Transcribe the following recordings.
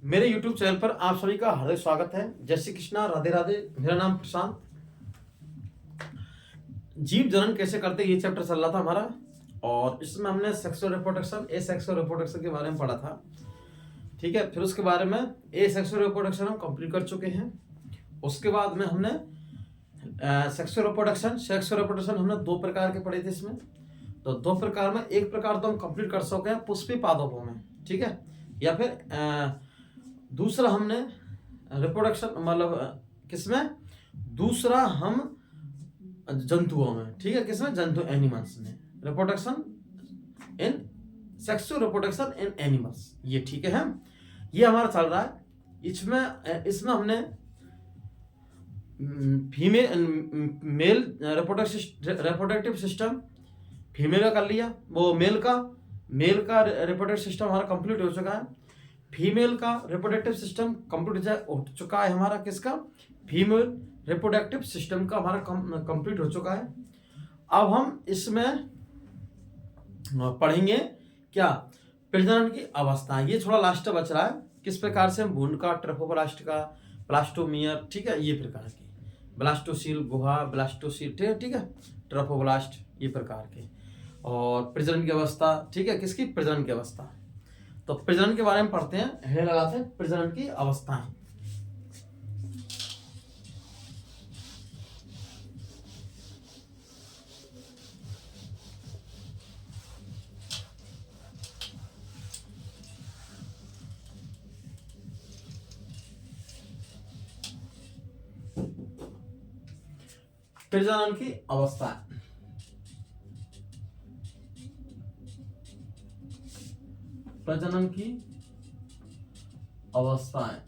मेरे YouTube channel पर आप सभी का हार्दिक स्वागत है। जय श्री कृष्णा, राधे राधे। मेरा नाम प्रशांत। जीव जनन कैसे करते ये चैप्टर चल रहा था हमारा, और इसमें हमने सेक्सुअल रिप्रोडक्शन, एसेक्सुअल रिप्रोडक्शन के बारे में पढ़ा था। ठीक है, फिर उसके बारे में एसेक्सुअल रिप्रोडक्शन हम कंप्लीट कर चुके हैं। उसके बाद में हमने सेक्सुअल रिप्रोडक्शन हमने दो प्रकार के पढ़े थे इसमें। तो दो प्रकार में एक प्रकार तो हम कंप्लीट कर सके हैं पुष्पी पादपों में, ठीक है, या फिर दूसरा हमने रिप्रोडक्शन मतलब किसमें, दूसरा हम जंतुओं में, ठीक है, किसमें, जंतु एनिमल्स में, reproduction in sexual reproduction in animals, ये ठीक है, ये हमारा चल रहा है। इसमें हमने female male reproductive system female का कर लिया, वो मेल का रिप्रोडक्टिव सिस्टम हमारा कंप्लीट हो चुका है। फीमेल का रिप्रोडक्टिव सिस्टम कंप्लीट हो चुका है हमारा, किसका, फीमेल रिप्रोडक्टिव सिस्टम का हमारा कंप्लीट हो चुका है। अब हम इसमें पढ़ेंगे क्या, प्रजनन की अवस्था। ये थोड़ा लास्ट बच रहा है, किस प्रकार से हम भ्रूण का, ट्रोफोब्लास्ट का, ब्लास्टोमियर, ठीक है, ये प्रकार के, ब्लास्टोसील गुहा, ब्लास्टोसील, ठीक है, ट्रोफोब्लास्ट, ये प्रकार के, और प्रजनन की अवस्था, ठीक है, किसकी, प्रजनन की अवस्था। तो प्रजनन के बारे में पढ़ते हैं, हेड लगाते हैं, प्रजनन की अवस्थाएं। प्रजनन की अवस्था, प्रजनन की अवस्थाएं।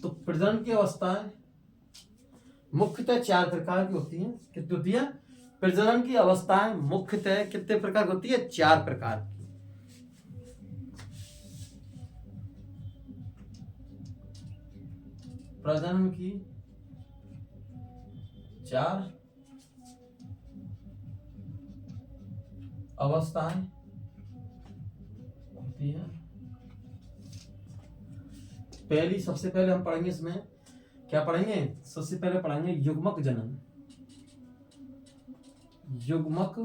तो प्रजनन की अवस्थाएं मुख्यतः चार प्रकार की होती हैं। कितनी होती है, प्रजनन की अवस्थाएं मुख्यतः कितने प्रकार की होती है, चार प्रकार की। प्रजनन की चार अवस्थाएं होती है। सबसे पहले हम पढ़ेंगे, इसमें क्या पढ़ेंगे, सबसे पहले पढ़ेंगे युग्मक जनन। युग्मक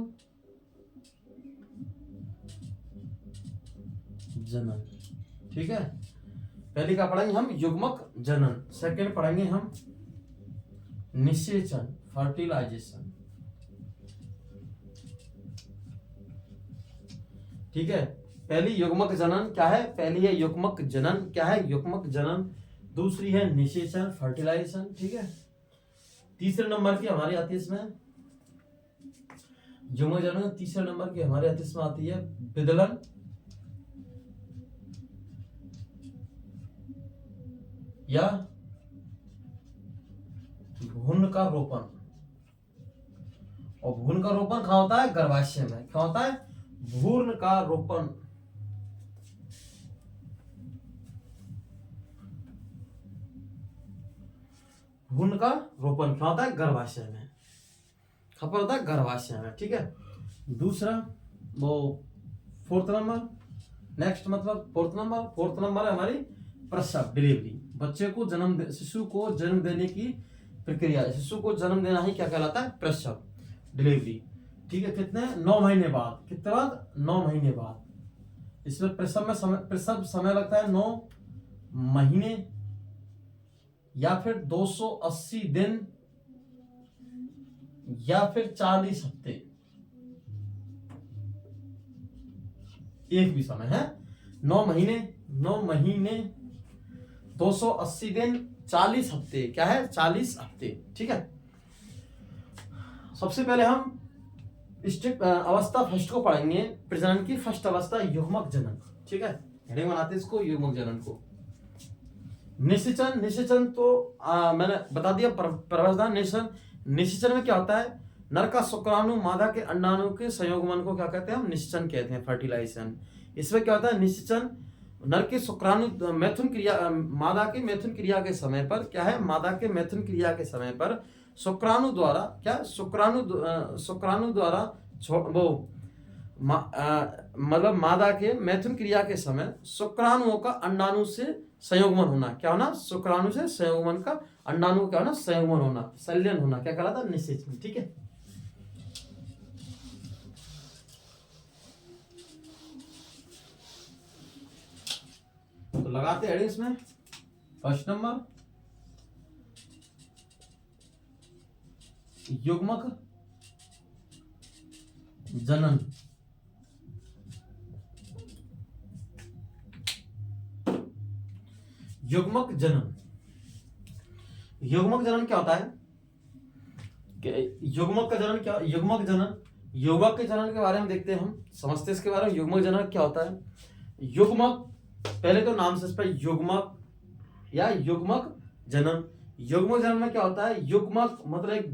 जनन, ठीक है, पहले क्या पढ़ेंगे हम, युग्मक जनन। सेकंड पढ़ेंगे हम निषेचन, फर्टिलाइजेशन, ठीक है। पहली युग्मक जनन क्या है, पहली है युग्मक जनन, क्या है, युग्मक जनन। दूसरी है निषेचन, फर्टिलाइजेशन, ठीक है। तीसरे नंबर की हमारी आती है इसमें युग्मक जनन। तीसरे नंबर की हमारे आती इसमें आती है विदलन या भ्रूण का रोपण। और भ्रूण का रोपण कहाँ होता है, गर्भाशय में। क्या होता है, भ्रूण का रोपण। भ्रूण का रोपण क्या होता है, गर्भाशय में। खबर होता है गर्भाशय में, ठीक है। दूसरा वो फोर्थ नंबर, नेक्स्ट मतलब फोर्थ नंबर है हमारी प्रसव, डिलीवरी। बच्चे को शिशु को जन्म देने की प्रक्रिया, शिशु को जन्म देना ही क्या कहलाता है, प्रसव, डिलीवरी, ठीक है। कितने, 9 महीने बाद। कितने बाद, 9 महीने बाद। इसमें प्रसव समय लगता है 9 महीने या फिर 280 दिन या फिर 40 हफ्ते। एक भी समय है, 9 महीने 280 दिन 40 हफ्ते, क्या है, 40 हफ्ते, ठीक है। सबसे पहले हम अवस्था फर्स्ट को पढ़ेंगे, प्रजनन की फर्स्ट अवस्था युग्मक जनन, ठीक है। हेडिंग बनाते हैं इसको, युग्मक जनन को। निषेचन तो मैंने बता दिया, प्रवेशदान। निषेचन में क्या होता है, नर का शुक्राणु मादा के अंडाणु के संयोगमन को क्या कहते हैं, हम निषेचन कहते हैं, फर्टिलाइजेशन। इसमें क्या होता है, निषेचन नर के शुक्राणु मैथुन क्रिया, मादा के मैथुन क्रिया के समय पर, क्या है, मादा के मैथुन क्रिया के समय पर शुक्राणु द्वारा, क्या, शुक्राणु द्वारा वो मतलब मादा के मैथुन क्रिया के समय शुक्राणुओं का अंडाणु से संयोगमन होना, क्या होना, शुक्राणु से संयोगमन का अंडाणु क्या होना, संयोगमन होना, संलयन होना, क्या कहलाता है, निषेचन। ठीक है, तो लगाते हैं हेडिंग्स में। फर्स्ट नंबर युग्मक जनन। युग्मक जनन, युग्मक जनन क्या होता है, युग्मक का जनन क्या, युग्मक जनन, युग्मक के जनन के बारे में देखते हैं, हम समझते हैं इसके बारे में। युग्मक जनन क्या होता है, युग्मक, पहले तो नाम से इस युग्मक या युग्मक जनन। युग्मक जनन में क्या होता है, युग्मक मतलब एक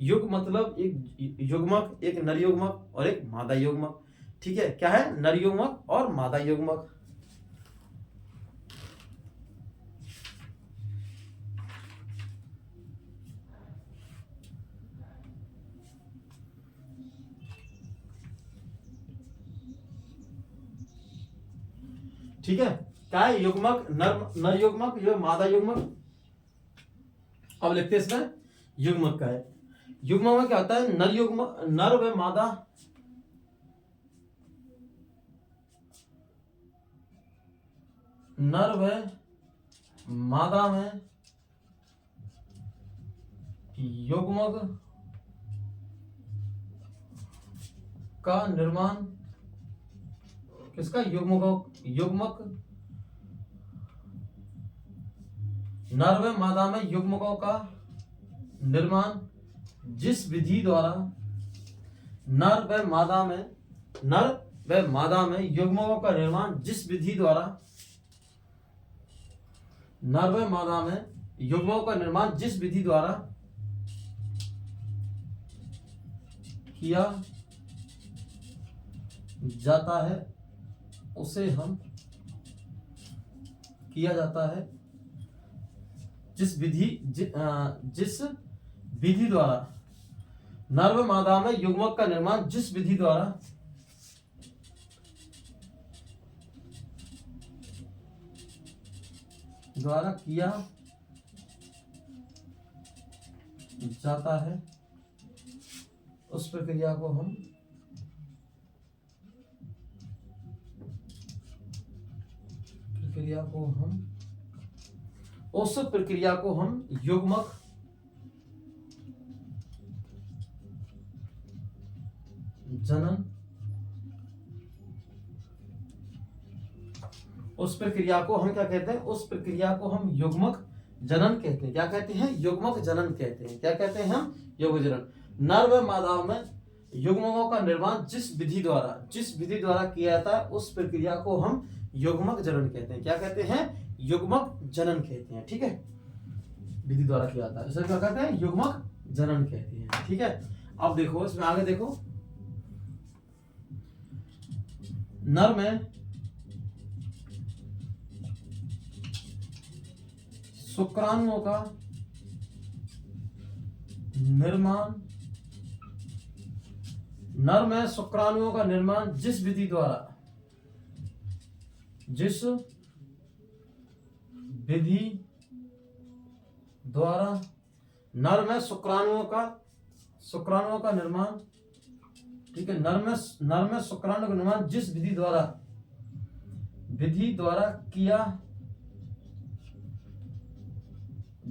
युग मतलब एक युग्मक, एक नर युग्मक और एक मादा युग्मक। ठीक है, क्या है, नर युग्मक और मादा युग्मक। ठीक है, क्या है, युग्मक, नर युग्मक, ये मादा युग्मक। अब लिखते हैं इसमें युग्मक का है। युग्मक में क्या होता है, नर युग्मक, नर व मादा, नर व मादा में युग्मक का निर्माण, किसका, युग्मक, नर व मादा में युग्मकों का निर्माण जिस विधि द्वारा नर व मादा में युग्मकों का निर्माण जिस विधि द्वारा नर व मादा में युग्मकों का निर्माण जिस विधि द्वारा किया जाता है उसे हम किया जाता है जिस विधि द्वारा नर व मादा में युग्मक का निर्माण जिस विधि द्वारा किया जाता है उस प्रक्रिया को हम युग्मक जनन, उस प्रक्रिया को हम क्या कहते हैं, उस प्रक्रिया को हम युग्मक जनन कहते हैं। क्या कहते हैं, युग्मक जनन कहते हैं। क्या कहते हैं हम, युग्मक जनन। नर व मादा में युग्मकों का निर्माण जिस विधि द्वारा किया जाता है उस प्रक्रिया को हम युग्मक जनन कहते हैं। क्या कहते हैं, युग्मक जनन कहते हैं। ठीक है, विधि द्वारा किया जाता है इसे क्या कहते हैं, युग्मक जनन कहते हैं। ठीक है, अब देखो इसमें आगे देखो, नर में शुक्राणुओं का निर्माण, नर में शुक्राणुओं का निर्माण जिस विधि द्वारा नर में शुक्राणुओं का निर्माण, ठीक है, नर में शुक्राणु का निर्माण जिस विधि द्वारा किया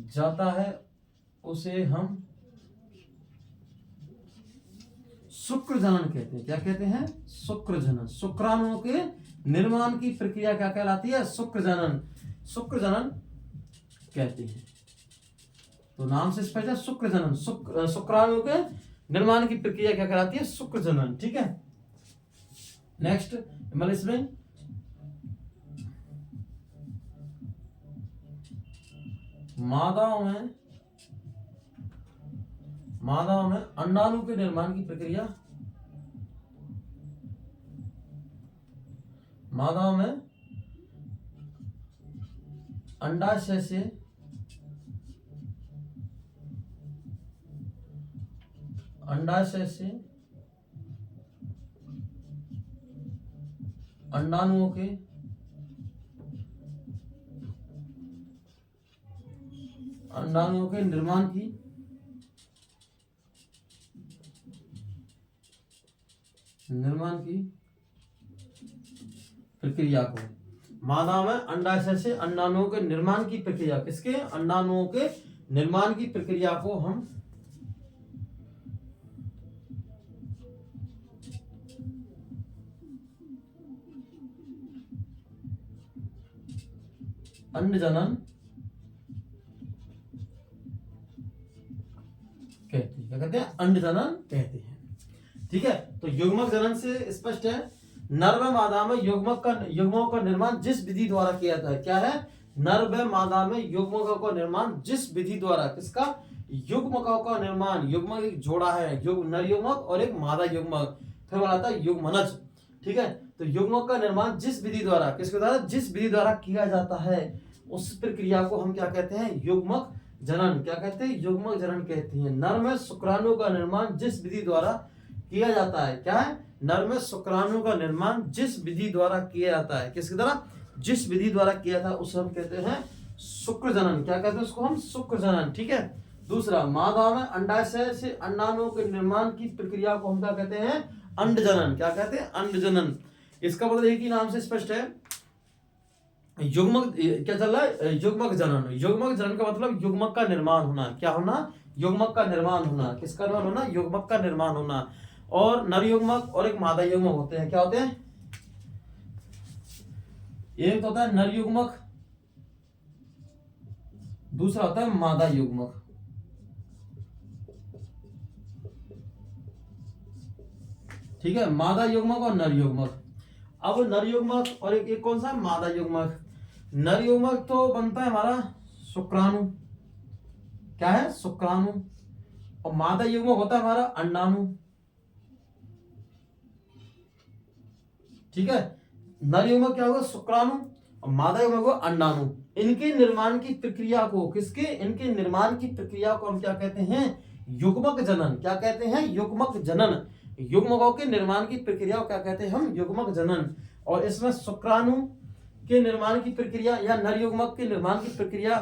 जाता है उसे हम शुक्र जनन कहते हैं। क्या कहते हैं, शुक्र जनन। शुक्राणुओं के निर्माण की प्रक्रिया क्या कहलाती है, शुक्र जनन कहते हैं। तो नाम से स्पष्ट है, शुक्र जनन। शुक्राणु के निर्माण की प्रक्रिया क्या कहलाती है, शुक्र जनन। ठीक है, नेक्स्ट मतलब इसमें मादाओं में अंडाणु के निर्माण की प्रक्रिया, मादाओं में अंडाशय से अंडाणुओं के निर्माण की प्रक्रिया को, मादा में अंडाशय से अंडाणुओं के निर्माण की प्रक्रिया, किसके? अंडाणुओं के निर्माण की प्रक्रिया को हम अंडजनन कहते हैं। क्या कहते हैं? अंडजनन कहते हैं। ठीक है, तो युग्मक जनन से स्पष्ट है, नर व मादा में युग्मकों का निर्माण जिस विधि द्वारा किया जाता है। क्या है? नर व मादा में युग्मकों का निर्माण जिस विधि द्वारा, किसका? युग्मकों का निर्माण। युग्मक एक जोड़ा है, नर युग्मक और एक मादा युग्मक, फिर बनाता है युग्मनज। ठीक है, तो युग्मक का निर्माण जिस विधि द्वारा, किसके द्वारा? जिस विधि द्वारा किया जाता है, उस प्रक्रिया को हम क्या कहते हैं? युग्मक जनन। क्या कहते हैं? युग्मक जनन कहते हैं। नर में शुक्राणु का निर्माण जिस विधि द्वारा किया जाता है। क्या है? नर में शुक्राणु का निर्माण जिस विधि द्वारा किया जाता है, किसकी द्वारा? जिस विधि द्वारा किया था, उसे हम कहते हैं शुक्र जनन। क्या कहते हैं उसको? हम शुक्र जनन। ठीक है, दूसरा, मादा में अंडाशय से अंडाणुओं के निर्माण की प्रक्रिया को हम क्या कहते हैं? अंड जनन। क्या कहते हैं? अंड जनन। इसका मतलब एक ही नाम से स्पष्ट है, युग्मक क्या चल रहा है? युग्मक जनन। युग्मक जनन का मतलब युग्मक का निर्माण होना। क्या होना? युग्मक का निर्माण होना। किसका निर्माण होना? युग्मक का निर्माण होना। और नर युग्मक और एक मादा युग्मक होते हैं। क्या होते हैं? एक तो होता है नर युग्मक, दूसरा होता है मादा युग्मक। ठीक है, मादा युग्मक और नर युग्मक। अब नर युग्मक और एक कौन सा? मादा युग्मक। नर युग्मक तो बनता है हमारा शुक्राणु। क्या है? शुक्राणु। और मादा युग्मक होता है हमारा अंडाणु। ठीक है, नर युग्मक क्या होगा? शुक्राणु, और मादा युग्मक होगा अंडाणु। इनके निर्माण की प्रक्रिया को, किसके? इनके निर्माण की प्रक्रिया को हम क्या कहते हैं? युग्मक जनन। क्या कहते हैं? युग्मक जनन। युग्मकों के निर्माण की प्रक्रिया को क्या कहते हैं हम? युग्मक जनन। और इसमें शुक्राणु के निर्माण की प्रक्रिया या नर युग्मक के निर्माण की प्रक्रिया,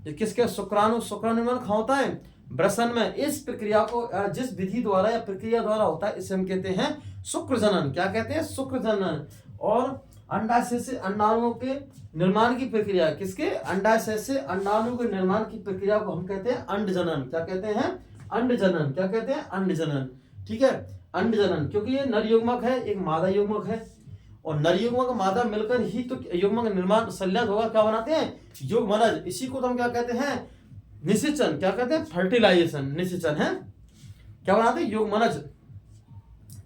किसके? शुक्राणु निर्माण कहाँ होता है? वृषण में। इस प्रक्रिया को जिस विधि द्वारा या प्रक्रिया द्वारा होता है, इसे हम कहते हैं शुक्र जनन। क्या कहते हैं? शुक्र जनन। और अंडाशय से अंडाणुओं के निर्माण की प्रक्रिया, किसके? अंडाशय से अंडाणु के निर्माण की प्रक्रिया को हम कहते हैं अंड जनन। क्या कहते हैं? अंड जनन। क्या कहते हैं? अंड जनन। ठीक है, अंड जनन, क्योंकि ये नर युग्मक है, एक मादा युग्मक है, और नर युग्मक मादा मिलकर ही तो युग्मक निर्माण संलग्न होगा। क्या बनाते हैं? युग्मनज। इसी को तो हम क्या कहते हैं? निषेचन। क्या कहते हैं? फर्टिलाइजेशन। निषेचन है। क्या बनाते हैं? युग्मनज।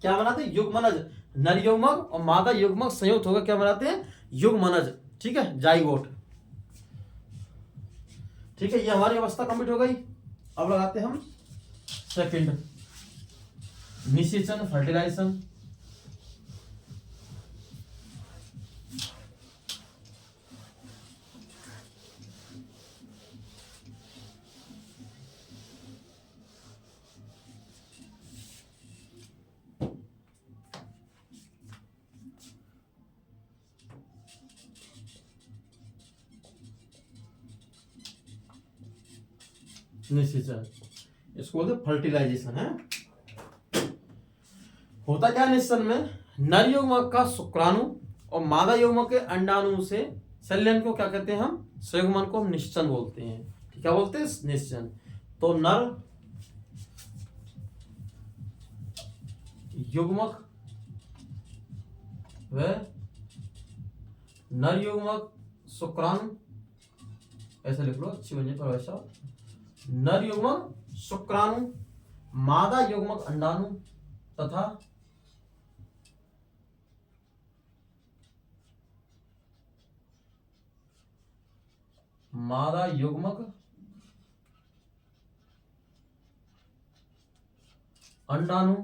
क्या बनाते हैं? युग्मनज। नर युग्मक और मादा युग्मक संयुक्त होकर क्या बनाते हैं? युग्मनज। ठीक है, जाइगोट। ठीक है, ये हमारी अवस्था कंप्लीट हो गई। अब लगाते हैं हम सेकंड, निषेचन, फर्टिलाइजेशन। निषेचन, इसको बोलते फर्टिलाइजेशन है। होता क्या निषेचन में? नर युग्मक का शुक्राणु और मादा युग्मक के अंडाणु से संलयन को क्या कहते हैं हम? संयुग्मन को हम निषेचन बोलते हैं। क्या बोलते हैं? निषेचन। तो नर युग्मक व नर युग्मक शुक्राणु, ऐसा लिख लो, अच्छी बन जाए परिभाषा। नर युग्मक शुक्राणु, मादा युग्मक अंडाणु तथा मादा युग्मक अंडाणु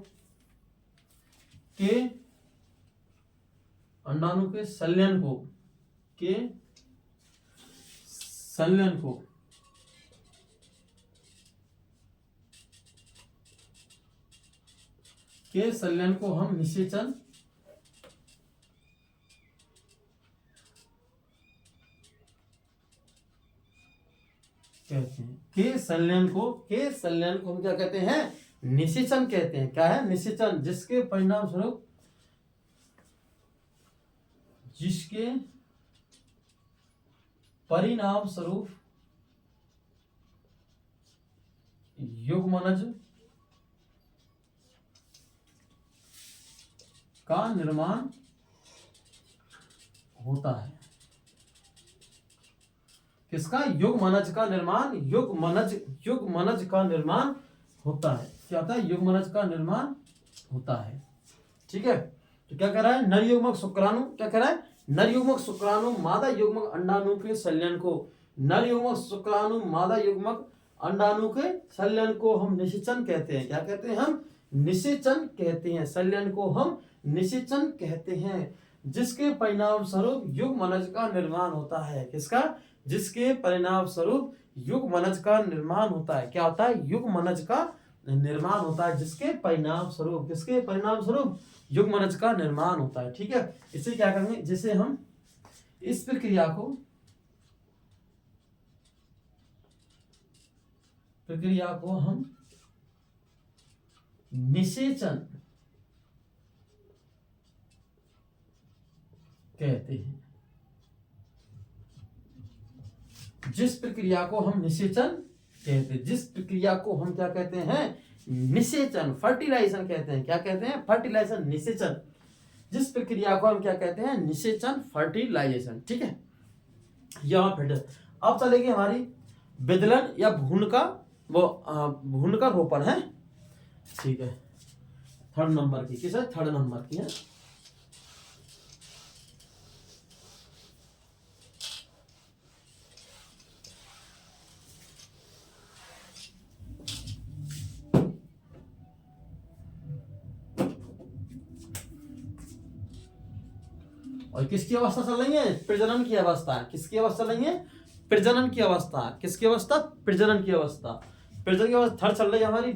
के संलयन को हम निषेचन कहते हैं। के संलयन को हम क्या कहते हैं? निषेचन कहते हैं। क्या है? निषेचन। जिसके परिणाम स्वरूप युग्मनज का निर्माण होता है। किसका? युग्मनज का निर्माण। युग्मनज का निर्माण होता है। क्या होता है? युग्मनज का निर्माण होता है। ठीक है। तो क्या कह रहा है? नर युग्मक शुक्राणु, क्या कह रहा है? नर युग्मक शुक्राणु मादा युग्मक अंडाणु के संलयन को, नर युग्मक शुक्राणु मादा युग्मक अंडाणु के संलयन को हम निषेचन कहते हैं। क्या कहते हैं? हम निषेचन कहते हैं। संलयन को हम निषेचन कहते हैं। जिसके परिणाम स्वरूप युग्मनज का निर्माण होता है। किसका? जिसके परिणाम स्वरूप युग्मनज का निर्माण होता है। क्या होता है? युग्मनज का निर्माण होता है। जिसके परिणाम स्वरूप, किसके परिणाम स्वरूप? युग्मनज का निर्माण होता है। ठीक है। इसे क्या करेंगे? जिसे हम इस प्रक्रिया को हम निषेचन कहते हैं। जिस प्रक्रिया को हम निषेचन कहते हैं, जिस प्रक्रिया को हम क्या कहते हैं? निषेचन, फर्टिलाइजेशन कहते हैं। क्या कहते हैं? फर्टिलाइजेशन, निषेचन। जिस प्रक्रिया को हम क्या कहते हैं? निषेचन, फर्टिलाइजेशन। ठीक है। यहां फिर अब चलेगी हमारी विदलन या भ्रूण का रोपण है। ठीक है। थर्ड नंबर की, किस है? थर्ड नंबर की है। और किसकी अवस्था चल रही है? प्रजनन की अवस्था। किसकी अवस्था चल रही है? प्रजनन की अवस्था। किसकी अवस्था? प्रजनन की अवस्था। प्रजनन की अवस्था थर्ड चल रही है हमारी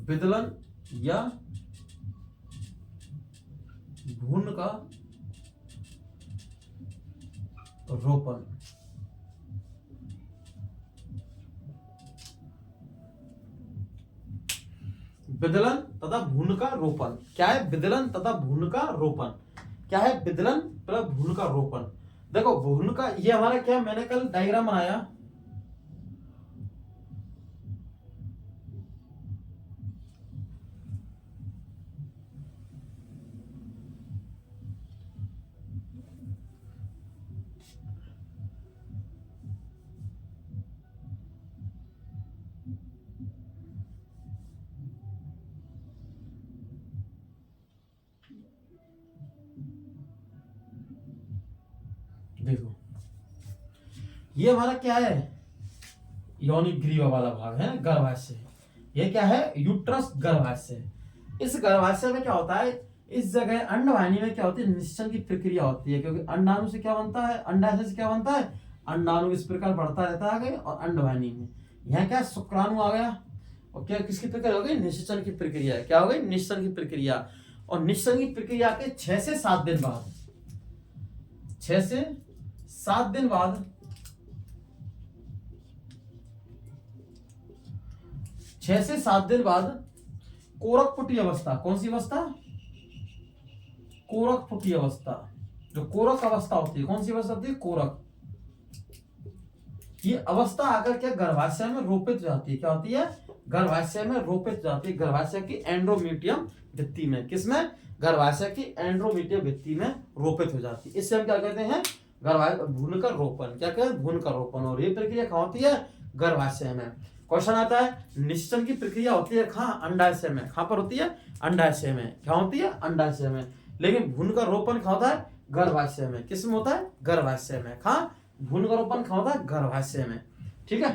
विदलन या भ्रूण का रोपण। विदलन तथा भ्रूण का रोपण। क्या है? विदलन तथा भ्रूण का रोपण। क्या है? विदलन तथा भ्रूण का रोपण। देखो भ्रूण का ये हमारा क्या, मैंने कल डायग्राम बनाया, देखो ये हमारा क्या है? यौनिक ग्रीवा वाला भाग है, गर्भाशय। ये क्या है? यूट्रस, गर्भाशय। इस गर्भाशय में क्या होता है? इस जगह अंडवाहिनी में क्या होती है? निषेचन की प्रक्रिया होती है। क्योंकि अंडाणु से क्या बनता है? अंडाशय से क्या बनता है? अंडाणु इस प्रकार बढ़ता रहता है आगे, और अंडवाहिनी में यहाँ क्या? शुक्राणु आ गया। और क्या किसकी प्रक्रिया हो गई? निषेचन की प्रक्रिया है। क्या हो गई? निषेचन की प्रक्रिया। और निषेचन की प्रक्रिया के 6 से 7 दिन बाद, 6 से 7 दिन बाद 6 से 7 दिन बाद कोरकपुटी अवस्था। कौन सी अवस्था? कोरकपुटी अवस्था। जो कोरक अवस्था होती है, कौन सी अवस्था होती है? कोरक। ये अवस्था आकर के गर्भाशय में रोपित हो जाती है। क्या होती है? गर्भाशय में रोपित हो जाती है। गर्भाशय की एंड्रोमीटियम भित्ति में। किसमें? गर्भाशय की एंड्रोमीटियम भित्ति में रोपित हो जाती है। इससे हम क्या कहते हैं? भ्रूण का रोपण। क्या कहते हैं? भ्रूण का रोपण। और ये प्रक्रिया कहाँ होती है? गर्भाशय में। क्वेश्चन आता है, निषेचन की प्रक्रिया होती है कहाँ? अंडाशय में। कहाँ पर होती है? अंडाशय में। क्या होती है? अंडाशय में। लेकिन भ्रूण का रोपण कहाँ होता है? गर्भाशय में। किस में होता है? गर्भाशय में। कहाँ? भ्रूण का रोपण कहाँ होता है? गर्भाशय में। ठीक है।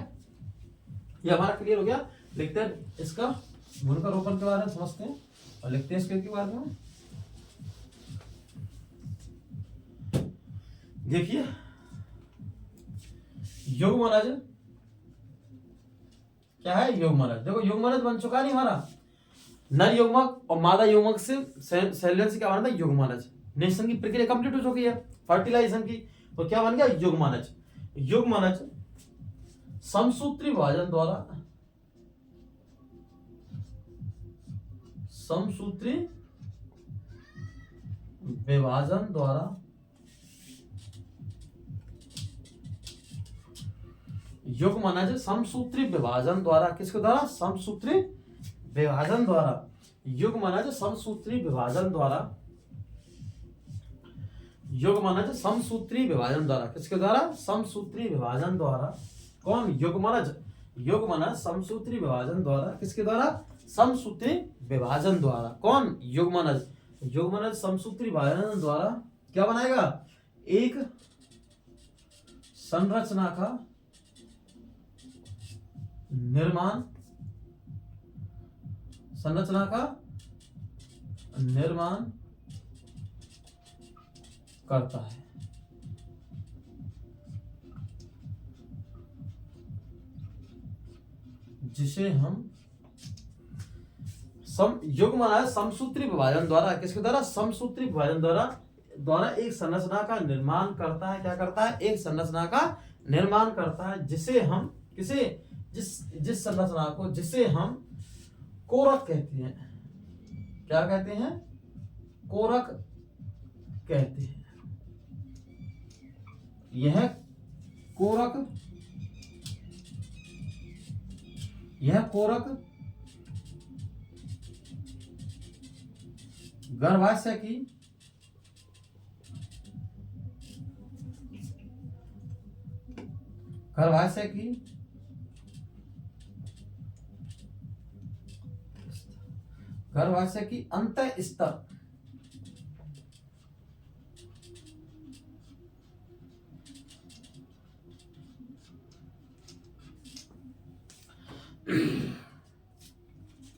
ये हमारा क्लियर हो गया। लिखते हैं इसका भ्रूण का रोपण के बारे में समझते हैं और लिखते हैं इसके बारे में। देखिए युग्मनज क्या है? युग्मनज। देखो युग्मनज बन चुका नहीं हमारा। नर युग्मक और मादा युग्मक से संलयन से क्या बनता है? युग्मनज। नेशन की प्रक्रिया कंप्लीट हो चुकी है फर्टिलाइजेशन की। तो क्या बन गया युग्मनज। युग्मनज समसूत्री विभाजन द्वारा, समसूत्री विभाजन द्वारा युग्मनज समसूत्री विभाजन द्वारा, किसके द्वारा, समसूत्री विभाजन द्वारा, युग्मनज समसूत्री विभाजन द्वारा, युग्मनज समसूत्री विभाजन द्वारा, किसके द्वारा, समसूत्री विभाजन द्वारा। कौन, युग्मनज, युग्मनज समसूत्री विभाजन द्वारा, किसके द्वारा, समसूत्री विभाजन द्वारा। कौन, युग्मनज, युग्मनज समसूत्री विभाजन द्वारा क्या बनाएगा, एक संरचना का निर्माण, संरचना का निर्माण करता है। जिसे हम युग्मनज समसूत्री विभाजन द्वारा, किसके द्वारा, समसूत्री विभाजन द्वारा एक संरचना का निर्माण करता है। क्या करता है, एक संरचना का निर्माण करता है, जिसे हम, किसे, जिस संरचना को, जिसे हम कोरक कहते हैं। क्या कहते हैं, कोरक कहते हैं। यह कोरक, यह कोरक गर्भाशय की गर्भाशय की अंतः स्तर,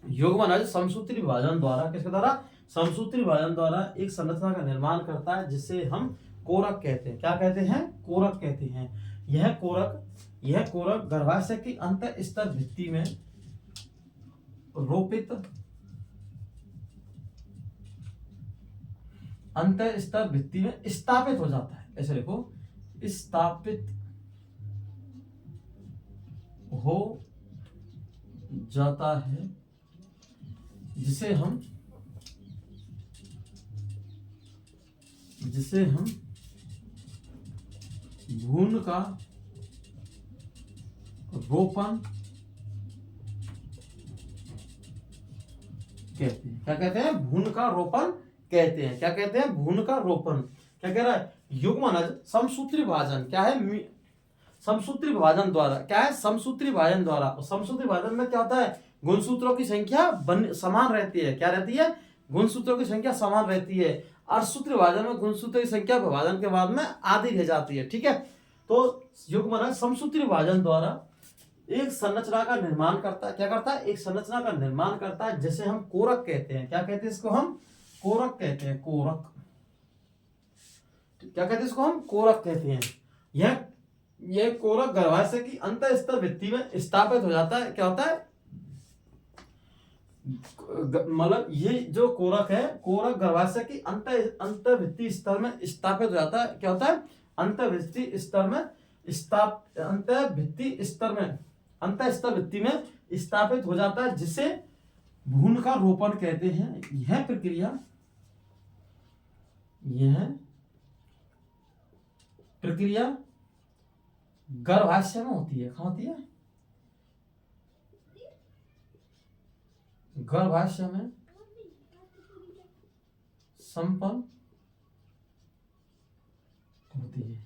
युग्मनज समसूत्री विभाजन द्वारा, किसके द्वारा, समसूत्री विभाजन द्वारा एक संरचना का निर्माण करता है, जिसे हम कोरक कहते हैं। क्या कहते हैं, कोरक कहते हैं। यह कोरक गर्भाशय की अंतः स्तर भित्ति में रोपित, अंतः स्तर भित्ति में स्थापित हो जाता है। ऐसे देखो, स्थापित हो जाता है, जिसे हम भ्रूण का रोपण कहते हैं। क्या कहते हैं, भ्रूण का रोपण कहते हैं। क्या कहते हैं, भ्रूण का रोपण। क्या कह रहा है, युग्मनज समसूत्री विभाजन, क्या है, समसूत्री विभाजन द्वारा, क्या है, समसूत्री विभाजन द्वारा। समसूत्री विभाजन में क्या होता है, गुणसूत्रों की संख्या समान रहती है। क्या रहती है, गुणसूत्रों की संख्या समान रहती है। अर्धसूत्री विभाजन में गुणसूत्रों की संख्या विभाजन के बाद में आधी रह जाती है। ठीक है, तो युग्मनज समसूत्री विभाजन द्वारा एक संरचना का निर्माण करता है। क्या करता है, एक संरचना का निर्माण करता है, जिसे हम कोरक कहते हैं। क्या कहते हैं इसको, हम कोरक कहते हैं। कोरक, क्या कहते हैं इसको, हम कोरक कहते हैं। यह कोरक गर्भाशय की अंतः स्तर भित्ति में स्थापित हो जाता है। क्या होता है, मतलब ये जो कोरक है, कोरक गर्भाशय की अंतः भित्ति स्तर में स्थापित हो जाता है। क्या होता है, अंतः भित्ति स्तर में अंतः स्तर भित्ति में स्थापित हो जाता है, जिसे भ्रूण का रोपण कहते हैं। यह प्रक्रिया गर्भाशय में होती है। कहाँ होती है, गर्भाशय में संपन्न होती है।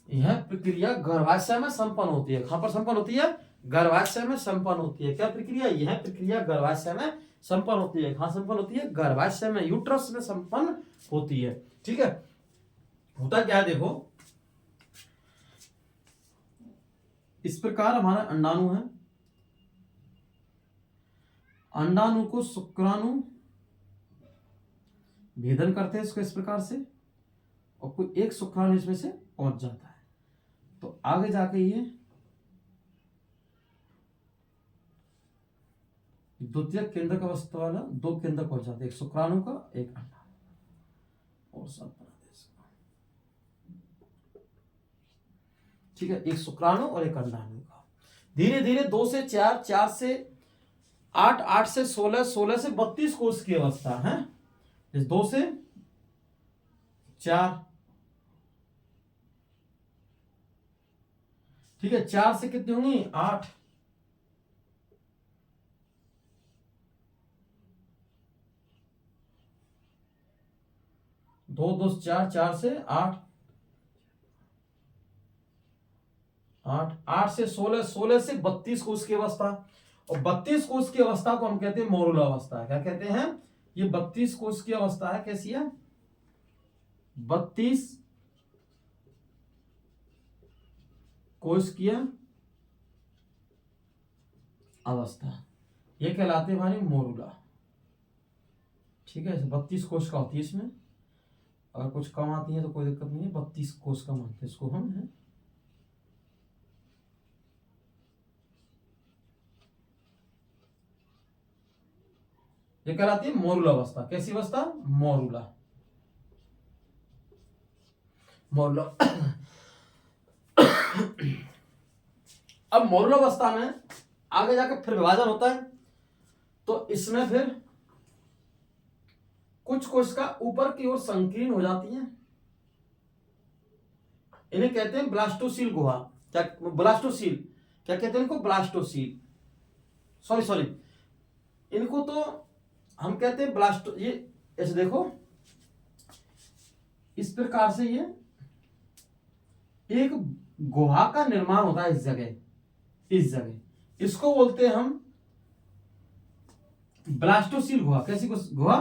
यह प्रक्रिया गर्भाशय में संपन्न होती है। कहां पर संपन्न होती है, गर्भाशय में संपन्न होती है। क्या प्रक्रिया, यह प्रक्रिया गर्भाशय में संपन्न होती है। कहां संपन्न होती है, गर्भाशय में, यूट्रस में संपन्न होती है। ठीक है, होता क्या है, देखो इस प्रकार हमारा अंडाणु है। अंडाणु को शुक्राणु भेदन करते हैं इसको इस प्रकार से, और कोई एक शुक्राणु इसमें से पहुंच जाता है, तो आगे जाके ये द्वितीयक केंद्रक अवस्था वाला दो केंद्रक पहुंच जाते हैं, एक शुक्राणु का, एक अंडाणु। और साफ बना दे इसको। ठीक है, एक शुक्राणु और एक अंडाणु का। धीरे धीरे 2 से 4, 4 से 8, 8 से 16, 16 से 32 कोष की अवस्था है। 2 से 4, ठीक है, 4 से कितनी होंगी 8, 2 2 4, 4 से 8, 8 8 से 16, 16 से 32 कोष की अवस्था। और 32 कोष की अवस्था को हम कहते हैं मोरुला अवस्था। क्या कहते हैं? ये 32 कोष की अवस्था है। कैसी है? 32 कोष की अवस्था, ये कहलाते हैं हमारे मोरुला। ठीक है, 32 कोष का होती है इसमें। अगर कुछ कम आती है तो कोई दिक्कत नहीं है, 32 कोष का मानते हैं इसको हम, है। ये कहलाती है मोरुला अवस्था। कैसी अवस्था? Morula, morula. अब मोरुला अवस्था में आगे जाकर फिर विभाजन होता है, तो इसमें फिर कुछ कोशिका ऊपर की ओर संकीर्ण हो जाती हैं। इन्हें कहते हैं ब्लास्टोसील गुहा। क्या? ब्लास्टोसील। क्या कहते हैं इनको? ब्लास्टोसील। सॉरी, इनको तो हम कहते हैं ब्लास्टो। ये ऐसे देखो, इस प्रकार से ये एक गुहा का निर्माण होता है इस जगह। इसको बोलते हैं हम ब्लास्टोसील गुहा। कैसी गुहा?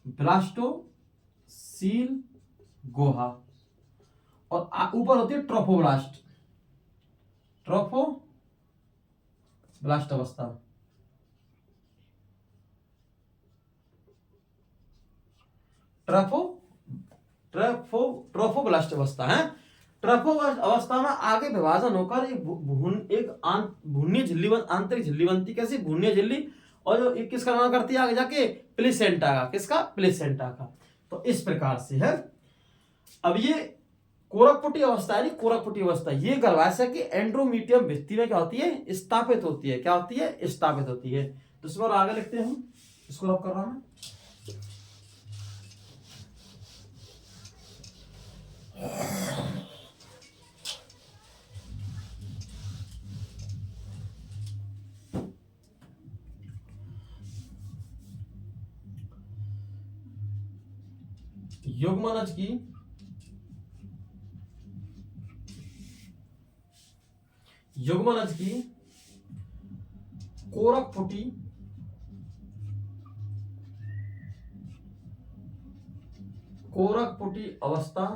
ब्लास्टोसील गुहा। और ऊपर होती है ट्रोफोब्लास्ट अवस्था। ट्रोफोब्लास्ट अवस्था है। ट्रोफोब्लास्ट अवस्था में आगे विभाजन होकर एक भ्रूणीय झिल्ली आंतरिक झिल्ली बनती। कैसी? भ्रूणीय झिल्ली। और जो किसका निर्माण करती है आगे जाके? प्लेसेंटा का। किसका? प्लेसेंटा का। तो इस प्रकार से है। अब ये कोरकपुटी अवस्था है। कोरकपुटी अवस्था ये गर्भाशय की एंड्रोमीटियम भित्ति में क्या होती है? स्थापित होती है। क्या होती है? स्थापित होती है। तो इसको आगे लिखते हैं हम, इसको रब कर रहा हूं। युग्मनज की कोरकपुटी अवस्था।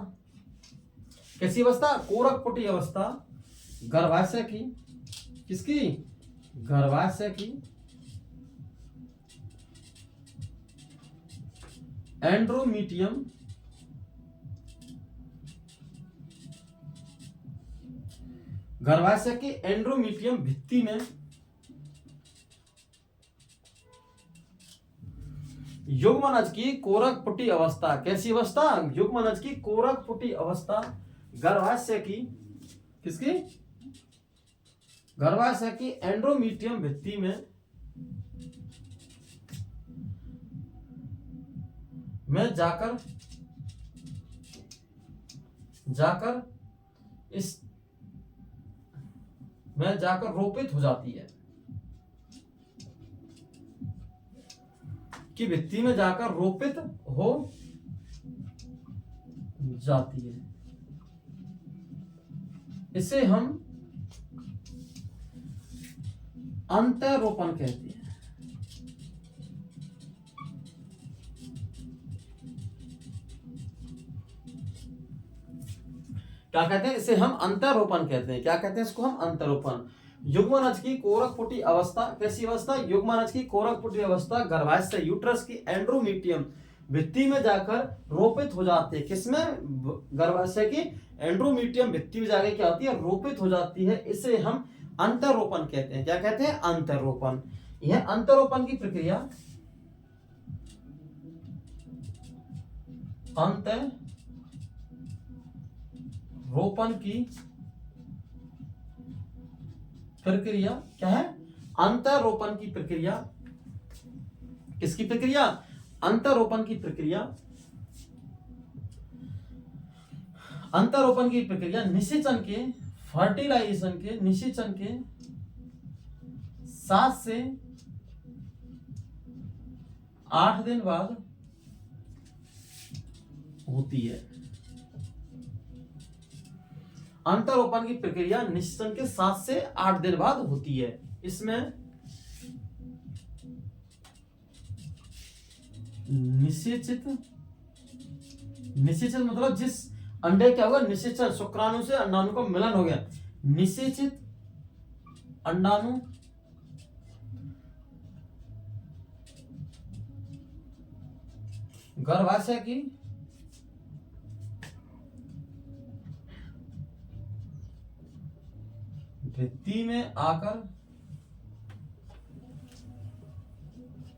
कैसी अवस्था? कोरकपुटी अवस्था गर्भाशय की, किसकी? गर्भाशय की एंड्रोमीटियम भित्ति में युग्मनज की कोरकपुटी अवस्था। कैसी अवस्था? युग्मनज की कोरकपुटी अवस्था गर्भाशय की, किसकी? गर्भाशय की एंड्रोमीटियम भित्ति में जाकर रोपित हो जाती है। कि भित्ति में जाकर रोपित हो जाती है। इसे हम अंतरोपण कहते हैं। क्या कहते हैं? इसे हम अंतरोपण कहते हैं। क्या कहते हैं इसको? हम अंतरोपण। युग्मनज की कोरकपुटी अवस्था। कैसी अवस्था? युग्मनज की कोरकपुटी अवस्था गर्भाशय यूट्रस की एंड्रोमीटियम भित्ति में जाकर रोपित हो जाती है। किसमें? गर्भाशय की एंड्रोमीटियम भित्ति में जाकर क्या होती है? रोपित हो जाती है। इसे हम अंतरोपण कहते हैं। क्या कहते हैं? अंतरोपण। यह अंतरोपण की प्रक्रिया अंतरोपण की प्रक्रिया क्या है? अंतरोपण की प्रक्रिया। किसकी प्रक्रिया? अंतरोपण की प्रक्रिया। अंतरोपण की प्रक्रिया निषेचन के, फर्टिलाइजेशन के, निषेचन के 7 से 8 दिन बाद होती है। अंतरोपण की प्रक्रिया निषेचन के 7 से 8 दिन बाद होती है। इसमें निषेचित मतलब जिस अंडे क्या होगा? निषेचन, शुक्राणु से अंडाणु का मिलन हो गया। निषेचित अंडाणु गर्भाशय की भित्ति में आकर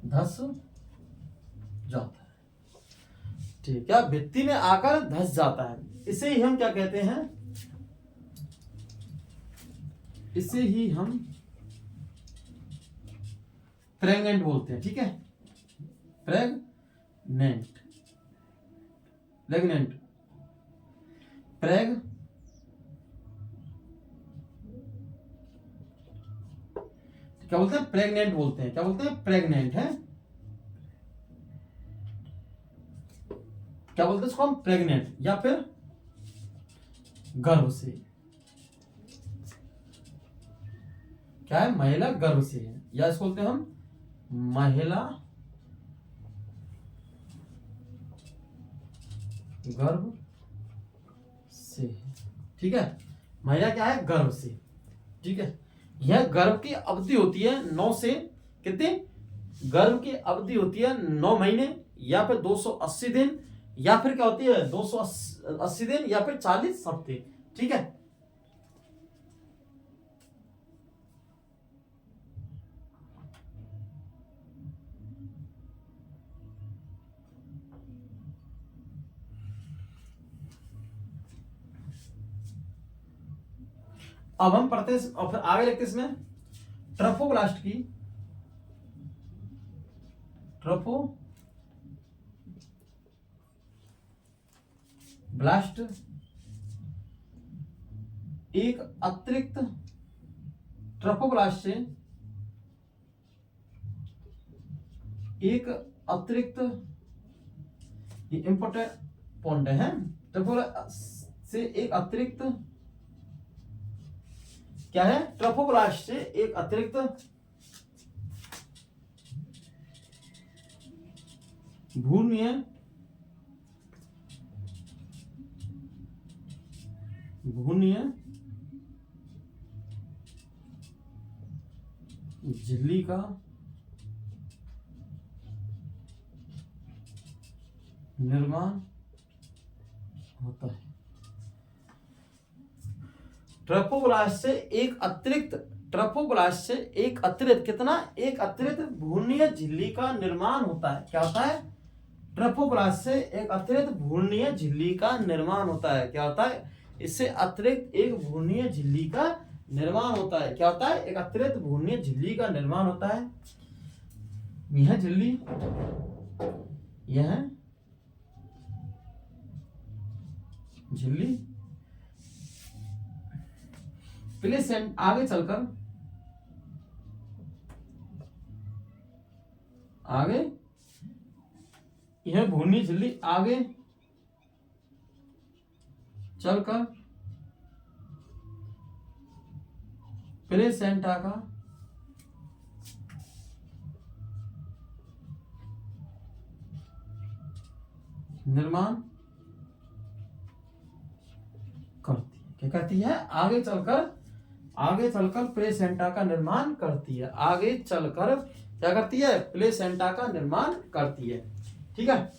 धस जाता है। ठीक है, भित्ति में आकर धस जाता है। इसे ही हम क्या कहते हैं? इसे ही हम प्रेग्नेंट बोलते हैं। ठीक है, प्रेग्नेंट क्या बोलते हैं? प्रेग्नेंट बोलते हैं। क्या बोलते हैं? प्रेग्नेंट है। क्या बोलते हैं इसको हम? प्रेग्नेंट, या फिर गर्भ से। क्या है? महिला गर्भ से है, या इसको बोलते हैं हम महिला गर्भ से। ठीक है, महिला क्या है? गर्भ से। ठीक है, यह गर्भ की अवधि होती है 9 से कितने? गर्भ की अवधि होती है 9 महीने, या फिर 280 दिन, या फिर क्या होती है? 280 दिन, या फिर 40 हफ्ते। ठीक है, अब हम पढ़ते हैं और फिर आगे लिखते इसमें ट्रोफोब्लास्ट की। ट्रोफोब्लास्ट एक अतिरिक्त ट्रोफोब्लास्ट से एक अतिरिक्त, ये इंपॉर्टेंट पॉइंट है। ट्रोफोब्लास्ट से एक अतिरिक्त क्या है? ट्रोफोब्लास्ट से एक अतिरिक्त भ्रूणीय झिल्ली का निर्माण होता है। ट्रोफोब्लास्ट से एक अतिरिक्त कितना? एक अतिरिक्त भ्रूणीय झिल्ली का निर्माण होता है। क्या होता है? ट्रोफोब्लास्ट से एक अतिरिक्त भ्रूणीय झिल्ली का निर्माण होता है। क्या होता है? इससे अतिरिक्त एक भ्रूणीय झिल्ली का निर्माण होता है। क्या होता है? एक अतिरिक्त भ्रूणीय झिल्ली का निर्माण होता है। यह झिल्ली, यह झिल्ली प्लेसेंट आगे चलकर यह भ्रूणीय झिल्ली आगे चलकर प्लेसेंटा का निर्माण करती है। क्या करती है? आगे चलकर प्लेसेंटा का निर्माण करती है। आगे चलकर क्या करती है? प्लेसेंटा का निर्माण करती है। ठीक है,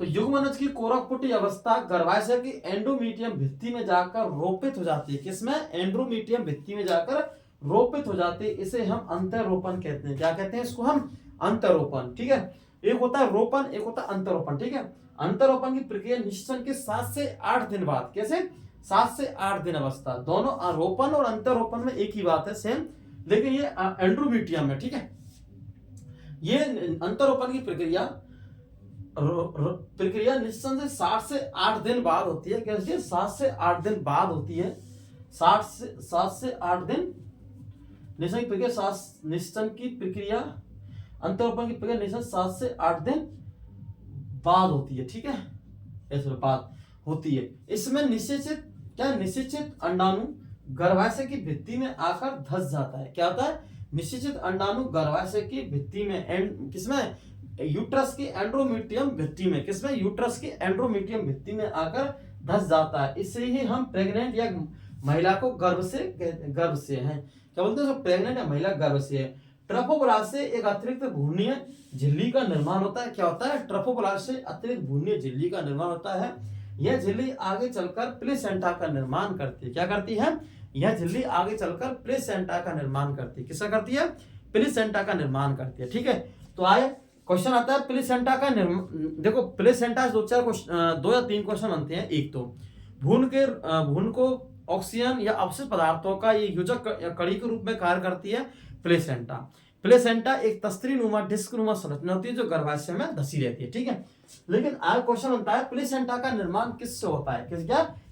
तो युग्मनज की कोरकपुटी अवस्था गर्भाशय की एंडोमीट्रियम भित्ति में जाकर रोपित हो जाती है। किसमें? एंडोमीट्रियम भित्ति में जाकर रोपित हो जाती है। इसे हम अंतरोपण कहते हैं। क्या कहते हैं इसको? हम अंतरोपण। ठीक है, एक होता है रोपण, एक होता है अंतरोपण। ठीक है, अंतरोपण की प्रक्रिया निषेचन के 7 से 8 दिन बाद, कैसे 7 से 8 दिन अवस्था, दोनों रोपण और अंतरोपण में एक ही बात है, सेम, लेकिन ये एंड्रोमीटियम है। ठीक है, ये अंतरोपण की प्रक्रिया निषेचन से 7 से 8 दिन बाद होती है। कैसे 7 से 8 दिन बाद होती है, 7 से 8 दिन निषेचन की प्रक्रिया, निषेचन की प्रक्रिया, अंतरोपण की प्रक्रिया निषेचन 7 से 8 दिन बाद होती है। ठीक है, ऐसे बात होती है। इसमें निषेचित क्या, निषेचित अंडाणु गर्भाशय की भित्ति में आकर धंस जाता है। क्या होता है, निषेचित अंडाणु गर्भाशय की भित्ति में, किसमें, यूट्रस की एंड्रोमीटियम भित्ति में, किसमें, यूट्रस की एंड्रोमीटियम भित्ति में आकर धंस जाता है। इससे ही हम प्रेग्नेंट या महिला को गर्भ से है, क्या बोलते हैं, प्रेग्नेंट या महिला गर्भ से है। ट्रफोब्लास्ट से एक अतिरिक्त भ्रूणीय झिल्ली का निर्माण होता है। क्या होता है, ट्रफोब्लास्ट से अतिरिक्त भ्रूणीय झिल्ली का निर्माण होता है। यह झिल्ली आगे चलकर प्लेसेंटा का निर्माण करती है। क्या करती है, यह झिल्ली आगे चलकर प्लेसेंटा का निर्माण करती है। किसका करती है, प्लेसेंटा का निर्माण करती है। ठीक है, तो आए क्वेश्चन आता है प्लेसेंटा का देखो प्लेसेंटा दो या तीन क्वेश्चन बनते हैं। एक तो भ्रूण को ऑक्सीजन या अवशिष्ट पदार्थों का ये योजक कड़ी के रूप में कार्य करती है प्लेसेंटा एक तस्तरी नुमा डिस्क नुमा संरचना होती है जो गर्भाशय में धसी रहती है। ठीक है, लेकिन आज क्वेश्चन होता है प्लेसेंटा का निर्माण किससे होता है,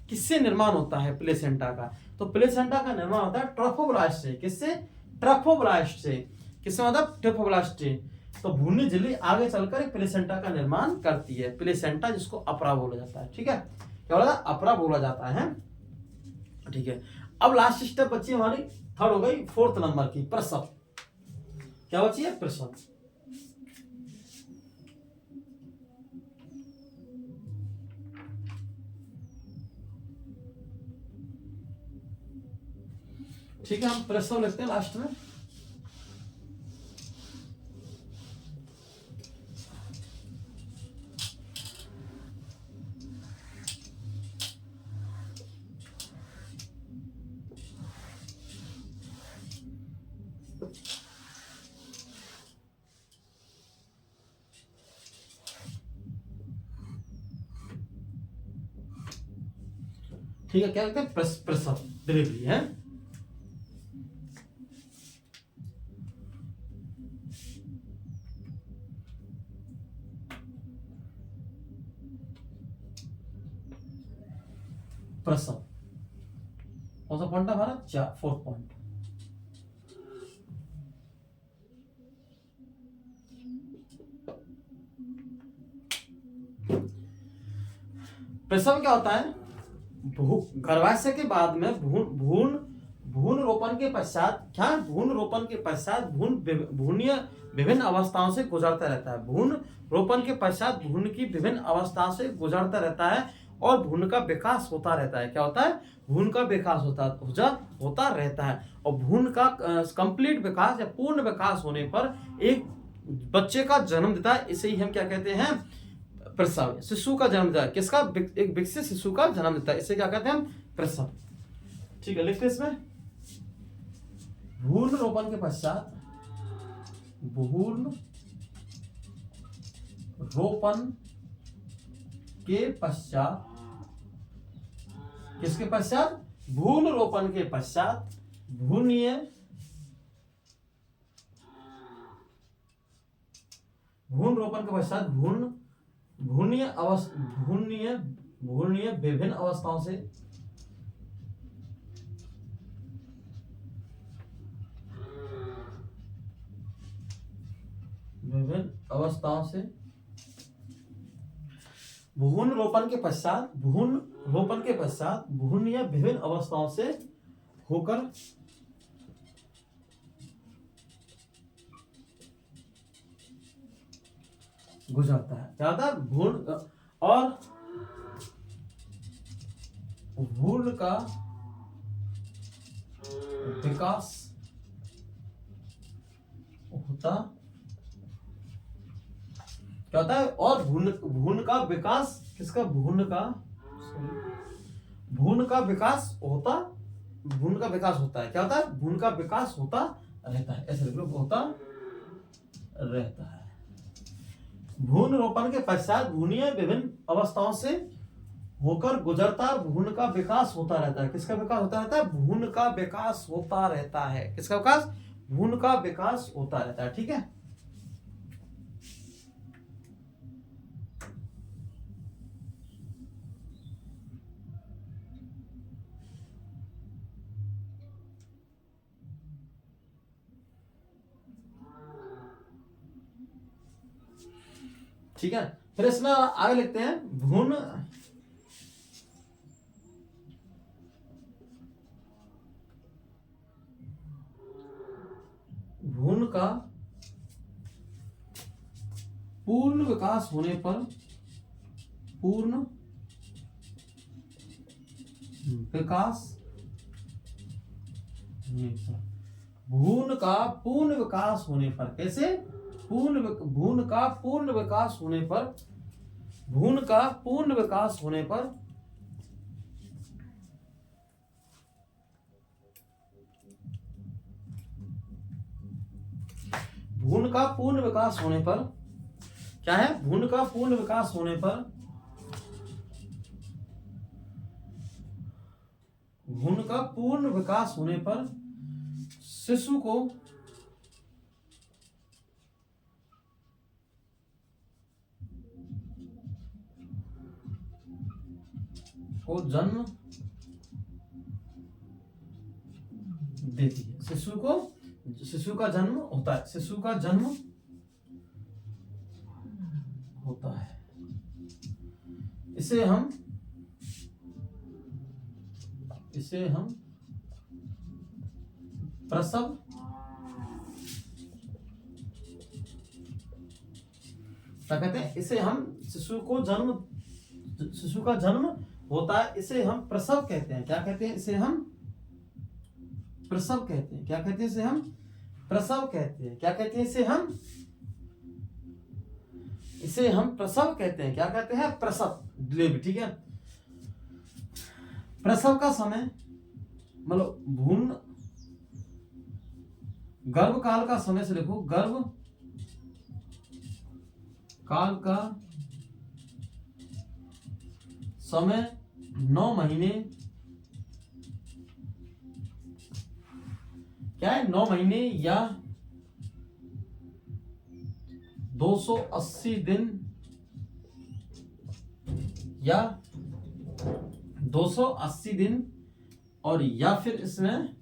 किससे निर्माण होता है प्लेसेंटा का। तो प्लेसेंटा का निर्माण होता है ट्रफोब्लास्ट से। किससे, ट्रफोब्लास्ट से। किससे, मतलब ट्रफोब्लास्ट से। तो भ्रूणीय झिल्ली आगे चलकर प्लेसेंटा का निर्माण करती है, प्लेसेंटा, जिसको अपरा बोला जाता है। ठीक है, क्या बोला, अपरा बोला जाता है। ठीक है, अब लास्ट स्टेप बची हमारी, थर्ड हो गई, 4th नंबर की, प्रसव। क्या बची है, प्रसव। ठीक है, हम प्रसव लिखते हैं लास्ट में। ठीक है, क्या कहते हैं, प्रसव, डिलीवरी है। प्रसव कौन सा पॉइंट है हमारा, 4th पॉइंट। प्रसव क्या होता है, गर्भाशय के बाद में भ्रूण रोपण के पश्चात, क्या, भ्रूण रोपण के पश्चात भ्रूणीय विभिन्न अवस्थाओं से गुजरता रहता है। भ्रूण रोपण के पश्चात भ्रूण की विभिन्न अवस्थाओं से गुजरता रहता है और भ्रूण का विकास होता रहता है। क्या होता है, भ्रूण का विकास होता रहता है। और भ्रूण का कंप्लीट विकास या पूर्ण विकास होने पर एक बच्चे का जन्म देता है। इसे ही हम क्या कहते हैं, प्रसव, शिशु का जन्म देता है। किसका, एक विकसित शिशु का जन्म देता है। इसे क्या कहते हैं हम, प्रसव। ठीक है, लिखते इसमें, भ्रूण रोपण के पश्चात, भ्रूण रोपण के पश्चात, किसके पश्चात, भ्रूण रोपण के पश्चात भ्रूणीय रोपण के पश्चात भ्रूणीय विभिन्न अवस्थाओं से भ्रूण रोपण के पश्चात भ्रूणीय विभिन्न अवस्थाओं से होकर गुजरता है। क्या होता है, भ्रूण का विकास होता, क्या होता है, और भ्रूण का विकास, किसका, भ्रूण का विकास होता है। क्या होता है, भ्रूण का विकास होता रहता है। ऐसे लिख लो, होता रहता है। भ्रूण रोपण के पश्चात भ्रूणीय विभिन्न अवस्थाओं से होकर गुजरता भ्रूण का विकास होता रहता है। किसका विकास होता रहता है? भ्रूण का विकास होता रहता है। किसका विकास? भ्रूण का विकास होता रहता है। ठीक है, ठीक है। फिर इसमें आगे लिखते हैं भ्रूण भ्रूण का पूर्ण विकास होने पर पूर्ण विकास होने पर भ्रूण का पूर्ण विकास होने पर कैसे? भ्रूण का पूर्ण विकास होने पर भ्रूण का पूर्ण विकास होने पर भ्रूण का पूर्ण विकास होने पर क्या है? भ्रूण का पूर्ण विकास होने पर भ्रूण का पूर्ण विकास होने पर शिशु को जन्म देती है। शिशु का जन्म होता है। शिशु का जन्म होता है। इसे हम प्रसव क्या कहते हैं? इसे हम शिशु का जन्म होता है, इसे हम प्रसव कहते हैं। क्या कहते हैं? इसे हम प्रसव कहते हैं। क्या कहते हैं? इसे हम प्रसव कहते हैं। क्या कहते हैं? इसे हम प्रसव कहते हैं। क्या कहते हैं? प्रसव, डिलीवरी। ठीक है, प्रसव का समय मतलब भ्रूण गर्भ काल का समय से लिखो। गर्भ काल का समय 9 महीने क्या है? 9 महीने या 280 दिन या 280 दिन और या फिर इसमें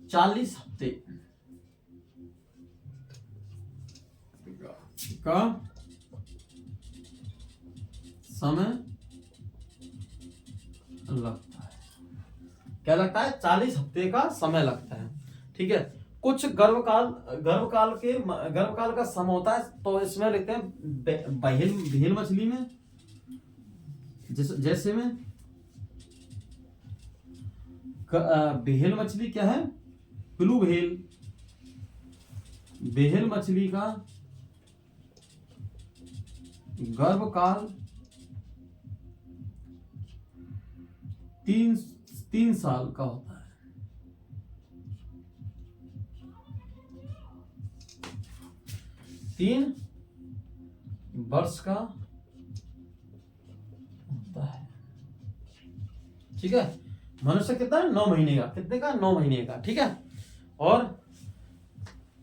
40 हफ्ते का समय लगता है। क्या लगता है? 40 हफ्ते का समय लगता है। ठीक है, कुछ गर्भ काल का समय होता है, तो इसमें लिखते हैं व्हेल मछली में, जैसे में व्हेल मछली क्या है? ब्लू व्हेल मछली का गर्भ काल 3 साल का होता है। 3 वर्ष का होता है। ठीक है, मनुष्य कितना है? 9 महीने का। कितने का? 9 महीने का। ठीक है, और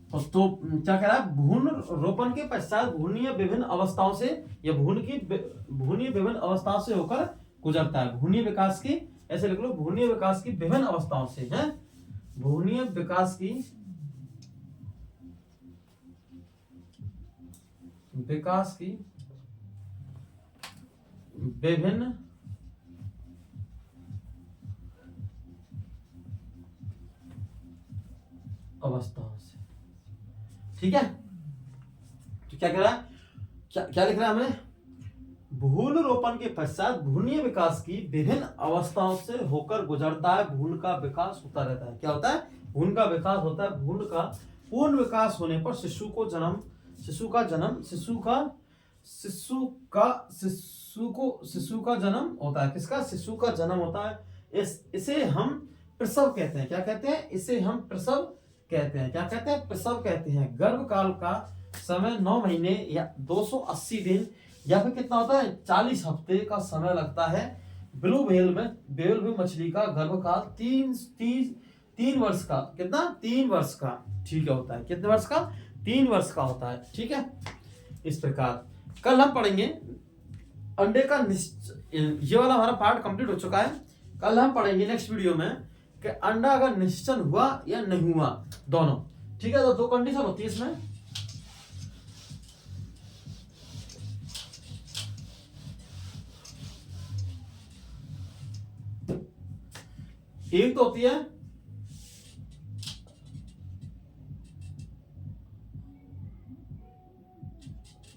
तो क्या कह रहा है? भ्रूण रोपण के पश्चात भ्रूणीय विभिन्न अवस्थाओं से या भ्रूणीय विभिन्न अवस्थाओं से होकर गुजरता है। भ्रूणीय विकास की, ऐसे लिख लो, भ्रूणीय विकास की विभिन्न अवस्थाओं से है। भ्रूणीय विकास की विभिन्न अवस्थाओं से। ठीक है, तो क्या कह रहा है? क्या लिख रहा है हमने? भ्रूण रोपण के पश्चात भ्रूणीय विकास की विभिन्न अवस्थाओं से होकर गुजरता है। भ्रूण का विकास होता रहता है। क्या होता है? भ्रूण का विकास होता है। भ्रूण का पूर्ण विकास होने पर शिशु का जन्म होता है। किसका? शिशु का जन्म होता है। इसे हम प्रसव कहते हैं। क्या कहते हैं? इसे हम प्रसव कहते हैं। क्या कहते हैं? प्रसव कहते हैं। गर्भ काल का समय 9 महीने या 280 दिन या फिर कितना होता है 40 हफ्ते का समय लगता है ब्लू व्हेल में मछली का गर्भकाल 3 वर्ष का, कितना 3 वर्ष का, ठीक है, होता है। कितने वर्ष का? 3 वर्ष का होता है, ठीक है। इस प्रकार कल हम पढ़ेंगे अंडे का ये वाला हमारा पार्ट कंप्लीट हो चुका है। कल हम पढ़ेंगे नेक्स्ट वीडियो में कि अंडा अगर निश्चन हुआ या नहीं हुआ, दोनों, ठीक है। तो 2 कंडीशन होती है इसमें। एक तो होती है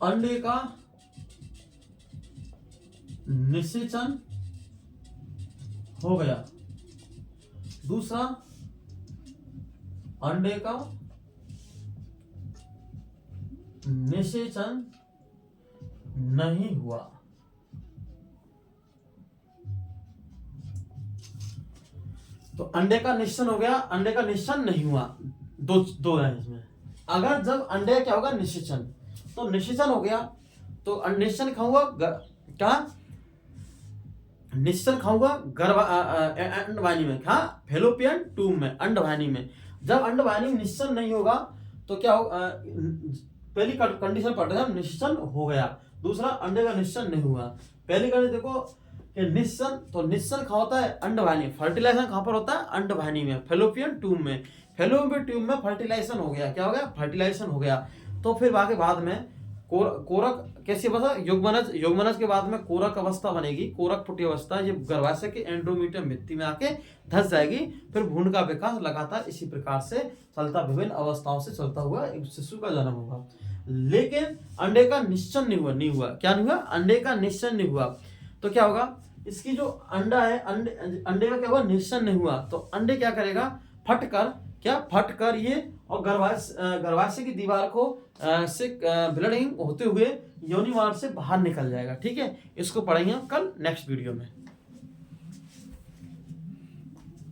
अंडे का निषेचन हो गया, दूसरा अंडे का निषेचन नहीं हुआ। तो अंडे का निषेचन हो गया, अंडे का निषेचन नहीं हुआ, दो है इसमें। अगर जब अंडे क्या होगा निषेचन, तो निषेचन हो गया तो निषेचन खाऊंगा क्या, निश्चल खाऊंगा अंडवाहिनी में, हाँ फेलोपियन ट्यूब में, अंडवाहिनी में। जब अंडवाहिनी में निश्चल नहीं होगा तो क्या होगा, पहली कंडीशन पढ़ रहे हैं निश्चल हो गया, दूसरा अंडे का निश्चल नहीं हुआ। पहली कंडीशन देखो कि निश्चल, तो निश्चल कहाँ होता है अंडवाहिनी, फर्टिलाइजेशन कहाँ पर होता है अंडवाहिनी में, फेलोपियन ट्यूब में। फेलोपियन ट्यूब में फर्टिलाइजेशन हो गया, क्या हो गया फर्टिलाइजेशन हो गया। तो फिर आगे बाद में कोरक कैसी अवस्था, युग्मनज के बाद में कोरक अवस्था बनेगी, कोरक पुटी अवस्था, ये गर्भाशय के एंडोमीट्रियम भित्ति में आके धंस जाएगी। फिर भ्रूण का विकास लगातार इसी प्रकार से चलता, विभिन्न अवस्थाओं से चलता हुआ एक शिशु का जन्म होगा। लेकिन अंडे का निश्चन नहीं हुआ, क्या नहीं हुआ, अंडे का निश्चन नहीं हुआ। तो क्या होगा, इसकी जो अंडा है, अंडे का क्या हुआ, निश्चन नहीं हुआ। तो अंडे क्या करेगा, फटकर ये और गर्भाशय की दीवार को से ब्लडिंग होते हुए योनि मार्ग से बाहर निकल जाएगा, ठीक है। इसको पढ़ेंगे कल नेक्स्ट वीडियो में।